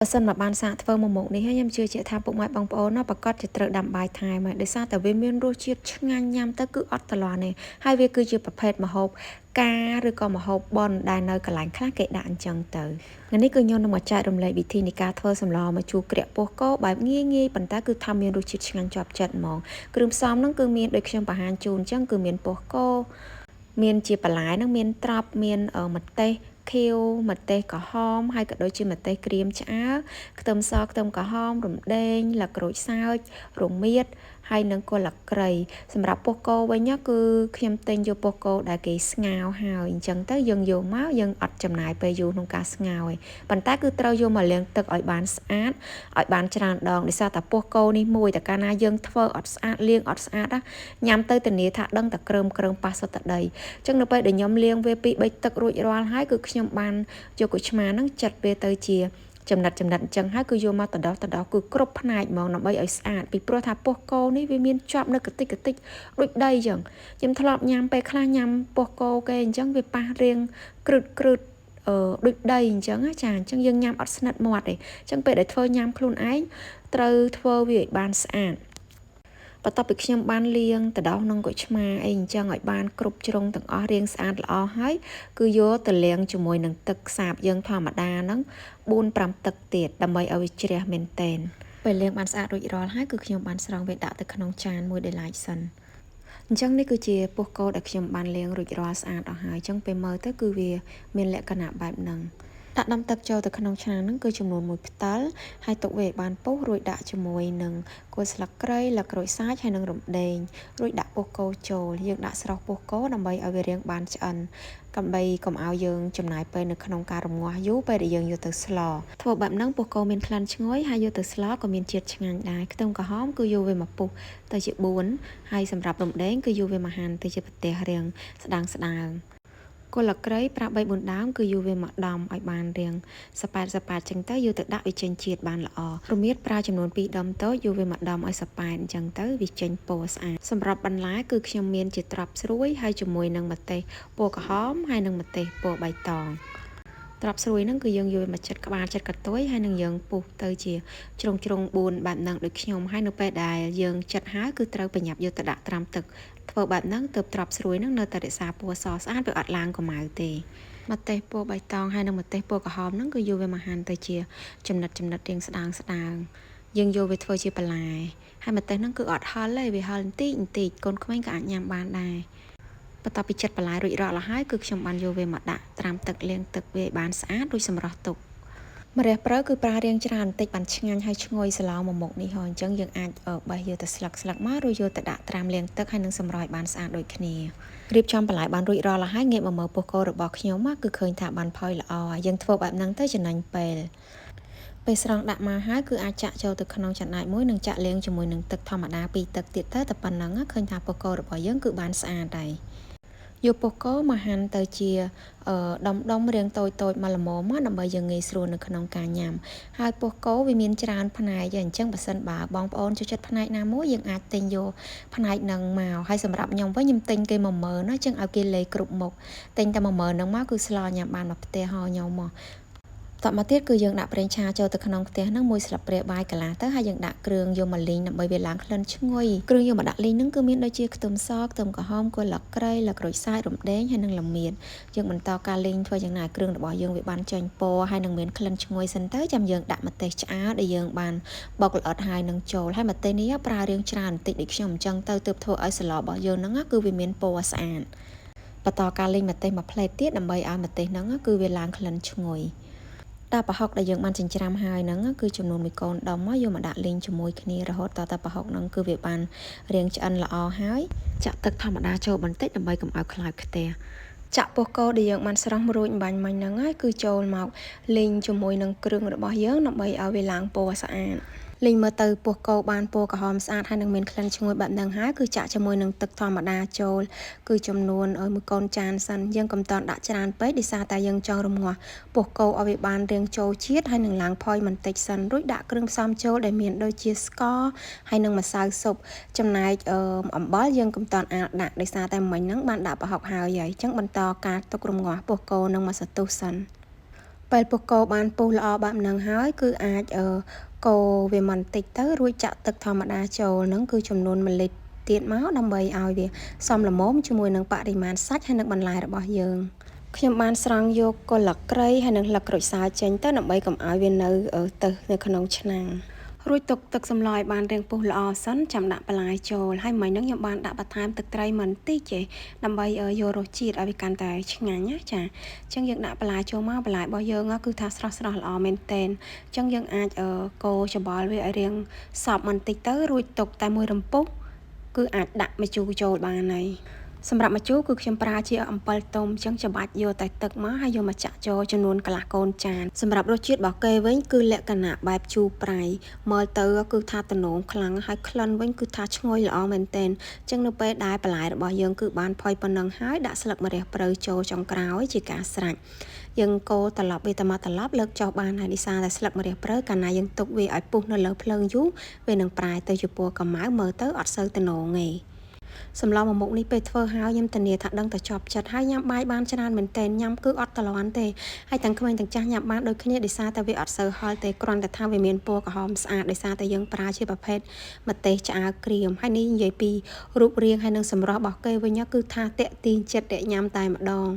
បើសិនមកបានសាកធ្វើមួយមុខនេះហើយខ្ញុំជឿជាក់ថាពុកម៉ែបងប្អូនប្រកាសជាត្រូវដាំបាយថែមហើយដោយសារតែវាមានរសជាតិឆ្ងាញ់ញ៉ាំទៅគឺអត់តលានេះហើយវាគឺជាប្រភេទម្ហូបការឬក៏ម្ហូបបនដែលនៅកន្លែងខ្លះគេដាក់អញ្ចឹងទៅថ្ងៃនេះគឺខ្ញុំនឹងមកចែករំលែកវិធីនៃការធ្វើសម្លម្ជូរក្រាក់ពោះគោបែបងាយប៉ុន្តែគឺថាមានរសជាតិឆ្ងាញ់ជាប់ចិត្តហ្មងគ្រឿងផ្សំហ្នឹងគឺមានដូចខ្ញុំបង្ហាញជូនអញ្ចឹងគឺមានពោះគោមានជាបន្លែហ្នឹងមានត្រប់មានម្ទេសខៀវម្ទេសក្រហមហើយក៏ដូចជាម្ទេសក្រៀមឆ្អើរខ្ទឹមសខ្ទឹមក្រហមរំដេងល្ក្រូចសើចរមៀតហើយនឹងគល់ស្លឹកគ្រៃសម្រាប់ពោះគោវិញគឺខ្ញុំទិញយកពោះគោដែលគេស្ងោរហើយអញ្ចឹងទៅយើងយកមកយើងអត់ចំណាយពេលយូរក្នុងការស្ងោរទេប៉ុន្តែគឺត្រូវយកមកលាងទឹកឲ្យបានស្អាតឲ្យបានច្រើនដងដោយសារតែពោះគោនេះមួយតែកាលណាយើងធ្វើអត់ស្អាតលាងអត់ស្អាតញ៉ាំទៅធានាថាដឹងតែគ្រើមប៉ះសុទ្ធតែដីអញ្ចឹងនៅពេលដែលខ្ញុំលាងវា2 3ទឹករួចរាល់ហើយគឺខ្ញុំបានយកគុយឆ្មាហ្នឹងចាត់វាទៅជាចំណិតអញ្ចឹងហើយគឺយកមកតដោះគឺគ្រប់ផ្នែកហ្មងដើម្បីឲ្យស្អាតពីព្រោះថាពោះគោនេះវាមានជាប់នៅកតិចដូចដីអញ្ចឹងខ្ញុំធ្លាប់ញ៉ាំពេលខ្លះញ៉ាំពោះគោគេអញ្ចឹងវាប៉ះរៀងគ្រឹតដូចដីអញ្ចឹងចាអញ្ចឹងយើងញ៉ាំអត់ស្និទ្ធមាត់ទេអញ្ចឹងពេលដែលធ្វើញ៉ាំខ្លួនឯងត្រូវធ្វើវាឲ្យបានស្អាតបន្ទាប់ពីខ្ញុំបានលាងទៅដោះនឹងគុយឆ្មាអីអញ្ចឹងឲ្យបានគ្រប់ជ្រុងទាំងអស់រាងស្អាតល្អហើយគឺយកទៅលាងជាមួយនឹងទឹកសាបយើងធម្មតាហ្នឹង4-5ទឹកទៀតដើម្បីឲ្យវាជ្រះមែនតែនពេលលាងបានស្អាតរួចរាល់ហើយគឺខ្ញុំបានស្រង់វាដាក់ទៅក្នុងចានមួយដែលឡាយសិនអញ្ចឹងនេះគឺជាពោះគោដែលខ្ញុំបានលាងរួចរាល់ស្អាតអស់ហើយអញ្ចឹងពេលមើលទៅគឺវាមានលក្ខណៈបែបហ្នឹងដាក់ដាំទឹកចូលទៅក្នុងឆ្នាំងហ្នឹងគឺចំនួន1ផ្តិលហើយទុកវាឲ្យបានពុះរួចដាក់ជាមួយនឹងគល់ស្លឹកគ្រៃល្ក្រូចសើចហើយនឹងរំដេងរួចដាក់ពោះគោចូលយើងដាក់ស្រុះពោះគោដើម្បីឲ្យវារាងបានឆ្អិនដើម្បីកុំឲ្យយើងចំណាយពេលនៅក្នុងការរំងាស់យូរពេលដែលយើងយកទៅស្លធ្វើបែបហ្នឹងពោះគោមានក្លិនឈ្ងុយហើយយកទៅស្លក៏មានជាតិឆ្ងាញ់ដែរខ្ទឹមក្រហមគឺយកវាមកពុះទៅជា4ហើយសម្រាប់រំដេងគឺយកវាមកហាន់ទៅជាប្រទេសរាងស្ដើងគល់ក្រីប្រាប់3-4ដើមគឺយកវាមកដំឲ្យបានរាងសប៉ែតចឹងទៅយកទៅដាក់វាចេញជាតិបានល្អរមៀតប្រើចំនួន2ដុំតូចយកវាមកដំឲ្យសប៉ែតអញ្ចឹងទៅវាចេញពណ៌ស្អាតសម្រាប់បន្លែគឺខ្ញុំមានជាត្រប់ស្រួយហើយជាមួយនឹងម្ទេសពណ៌ក្រហមហើយនឹងម្ទេសពណ៌បៃតងត្រប់ស្រួយហ្នឹងគឺយើងយកមកចិតក្បាលចិតកតុយហើយនឹងយើងពុះទៅជាជ្រុង4បែបហ្នឹងដូចខ្ញុំហើយនៅពេលដែលយើងចិតហើយគឺត្រូវប្រញាប់យកទៅដាក់ត្រាំទឹកធ្វើបែបហ្នឹងទើបត្រប់ស្រួយហ្នឹងនៅតែរក្សាពណ៌សស្អាតវាអត់ឡើងកម្ៅទេម្ទេសពណ៌បៃតងហើយនឹងម្ទេសពណ៌ក្រហមហ្នឹងគឺយកវាមកហាន់ទៅជាចំណិតរាងស្ដើងយើងយកវាធ្វើជាបន្លែហើយម្ទេសហ្នឹងគឺអត់ហឹលទេវាហឹលបន្តិចកូនក្មេងក៏អាចញ៉ាំបានដែរបន្ទាប់ពីចិតបន្លែរួចរាល់ហើយគឺខ្ញុំបានយកវាមកដាក់ត្រាំទឹកលាងទឹកវាឲ្យបានស្អាតរួចសម្រោះទុកម្រះព្រៅគឺប្រើរាងច្រើនបន្តិចបានឆ្ងាញ់ហើយឈ្ងុយស្លោមួយមុខនេះហើយអញ្ចឹងយើងអាចបេះយកទៅស្លឹកមករួចយកទៅដាក់ត្រាំលាងទឹកហើយនឹងសម្រោះឲ្យបានស្អាតដូចគ្នារៀបចំបន្លែបានរួចរាល់ហើយងាកមកមើលពោះគោរបស់ខ្ញុំគឺឃើញថាបានផុយល្អយើងធ្វើបែបហ្នឹងទៅចំណេញពេលស្រង់ដាក់មកហើយគឺអាចចាក់ចូលទៅក្នុងចានដែកមួយនិងចាក់លាងជាមួយនឹងទឹកធម្មតា2ទឹកទៀតទៅតែប៉ុណ្ណឹងឃើញថាពោះគោរបស់យើងគឺបានស្អាតហើយយកពោះគោមកហាន់ទៅជាដុំរាងតូចមកល្មមមកដើម្បីយើងងាយស្រួលនៅក្នុងការញ៉ាំហើយពោះគោវាមានច្រើនផ្នែកអញ្ចឹងបើសិនបើបងប្អូនចូលចិត្តផ្នែកណាមួយយើងអាចទិញយកផ្នែកហ្នឹងមកហើយសម្រាប់ខ្ញុំវិញខ្ញុំទិញគេ10000ណាអញ្ចឹងឲ្យគេលេគ្រប់មុខទិញតែ10000ហ្នឹងមកគឺស្លញ៉ាំបានមកផ្ទះហើយខ្ញុំមកតមកទៀតគឺយើងដាក់ប្រេងឆាចូលទៅក្នុងខ្ទះហ្នឹង1ស្លាបព្រាបាយកន្លះទៅហើយយើងដាក់គ្រឿងយកមកលីងដើម្បីវាឡើងក្លិនឈ្ងុយគ្រឿងយកមកដាក់លីងហ្នឹងគឺមានដូចជាខ្ទឹមសខ្ទឹមក្រហមគល់ស្លឹកគ្រៃល្ក្រូចសើចរំដេងហើយនិងល្មៀតយើងបន្តការលីងធ្វើយ៉ាងណាគ្រឿងរបស់យើងវាបានចេញពណ៌ហើយនឹងមានក្លិនឈ្ងុយសិនទៅចាំយើងដាក់ម្ទេសឆ្អើរដែលយើងបានបុកល្អិតហើយនឹងចូលហើយម្ទេសនេះប្រើរាងច្រើនបន្តិចដូចខ្ញុំអញ្ចឹងទៅទើបធ្វើឲ្យស្លរបស់យើងហ្នឹងគឺវាមានពណ៌ស្អាតបន្តការលីងម្ទេសមួយផ្លែតទៀតដើម្បីឲ្យម្ទេសហ្នឹងគឺវាឡើងក្លិនឈ្ងុយដាក់ប្រហុកដែលយើងបានចិញ្ច្រាំហើយហ្នឹងគឺចំនួន1កូនដុំមកយកមកដាក់លីងជាមួយគ្នារហូតតតែប្រហុកហ្នឹងគឺវាបានរាងឆ្អិនល្អហើយចាក់ទឹកធម្មតាចូលបន្តិចដើម្បីកុំឲ្យខ្លោចខ្ទះចាក់ពោះគោដែលយើងបានស្រោះរួចបាញ់មិញហ្នឹងហើយគឺចូលមកលីងជាមួយនឹងគ្រឿងរបស់យើងដើម្បីឲ្យវាឡើងពណ៌ស្អាតលីងមើលទៅពោះគោបានពណ៌ក្រហមស្អាតហើយនឹងមានក្លិនឈ្ងុយបែបហ្នឹងហើយគឺចាក់ជាមួយនឹងទឹកធម្មតាចូលគឺចំនួន1កូនចានសិនយើងកុំតន់ដាក់ច្រើនពេកដោយសារតែយើងចង់រំងាស់ពោះគោឲ្យវាបានរាងចូលជាតិហើយនឹងឡើងផុយបន្តិចសិនរួចដាក់គ្រឿងផ្សំចូលដែលមានដូចជាស្ករហើយនឹងម្សៅស៊ុបចំណែកអំបិលយើងកុំតន់អាលដាក់ដោយសារតែមិញហ្នឹងបានដាក់ប្រហុកហើយអញ្ចឹងបន្តការទុករំងាស់ពោះគោនឹងមួយសន្ទុះសិន ពេលពួកកោបានពុះល្អបែបហ្នឹងហើយគឺអាចកូរវាមិនតិចទៅរួចចាក់ទឹកធម្មតាចូលហ្នឹងគឺចំនួន1លីត្រទៀតមកដើម្បីឲ្យវាសមល្មមជាមួយនឹងបរិមាណសាច់ហើយនឹងបន្លែរបស់យើងខ្ញុំបានស្រង់យកគល់លក្រីហើយនឹងលក្រូចសើចេញទៅដើម្បីកុំឲ្យវានៅទៅនៅក្នុងឆ្នាំងរួចទុកទឹកសម្លឲ្យបានរាងពុះល្អសិនចាំដាក់បន្លែចូលហើយមិញហ្នឹងខ្ញុំបានដាក់បន្ថែមទឹកត្រីមិនតិចទេដើម្បីយករសជាតិឲ្យវាកាន់តែឆ្ងាញ់ណាចាអញ្ចឹងយើងដាក់បន្លែចូលមកបន្លែរបស់យើងគឺថាស្រស់ល្អមែនទែនអញ្ចឹងយើងអាចកូរច្បល់វាឲ្យរាងសព្វបន្តិចទៅរួចទុកតែមួយរំពុះគឺអាចដាក់ម្ជូរចូលបានហើយសម្រាប់ម្ជូរគឺខ្ញុំប្រើជាអំពិលទុំអញ្ចឹងច្បាច់យកតែទឹកមកហើយយកមកចាក់ចូលចំនួនកន្លះកូនចានសម្រាប់រសជាតិរបស់គេវិញគឺលក្ខណៈបែបជូរប្រៃមើលទៅគឺថាតំណងខ្លាំងហើយក្លិនវិញគឺថាឈ្ងុយល្អមែនទែនអញ្ចឹងនៅពេលដែលបន្លែរបស់យើងគឺបានផុយប៉ុណ្ណឹងហើយដាក់ស្លឹកម្រះព្រៅចូលចុងក្រោយជាការស្រេចយើងកូរត្រឡប់វាទៅមកត្រឡប់លើកចុះបានហើយដោយសារតែស្លឹកម្រះព្រៅកាលណាយើងទុកវាឲ្យពុះនៅលើភ្លើងយូរវានឹងប្រែទៅជាពណ៌ខ្មៅមើលទៅអត់សូវតំណងទេសម្លមួយមុខនេះពេលធ្វើហើយខ្ញុំធានាថាដឹងតែជាប់ចិត្តហើយញ៉ាំបាយបានច្រើនមែនទែនញ៉ាំគឺអត់តលាន់ទេហើយទាំងក្មេងទាំងចាស់ញ៉ាំបានដូចគ្នាដោយសារតែវាអត់សូវហល់ទេគ្រាន់តែថាវាមានពណ៌ក្រហមស្អាតដោយសារតែយើងប្រើជាប្រភេទម្ទេសឆ្អើរក្រៀមហើយនេះនិយាយពីរូបរាងហើយនឹងសម្រស់របស់គេវិញគឺថាតាក់ទាញចិត្តអ្នកញ៉ាំតែម្ដង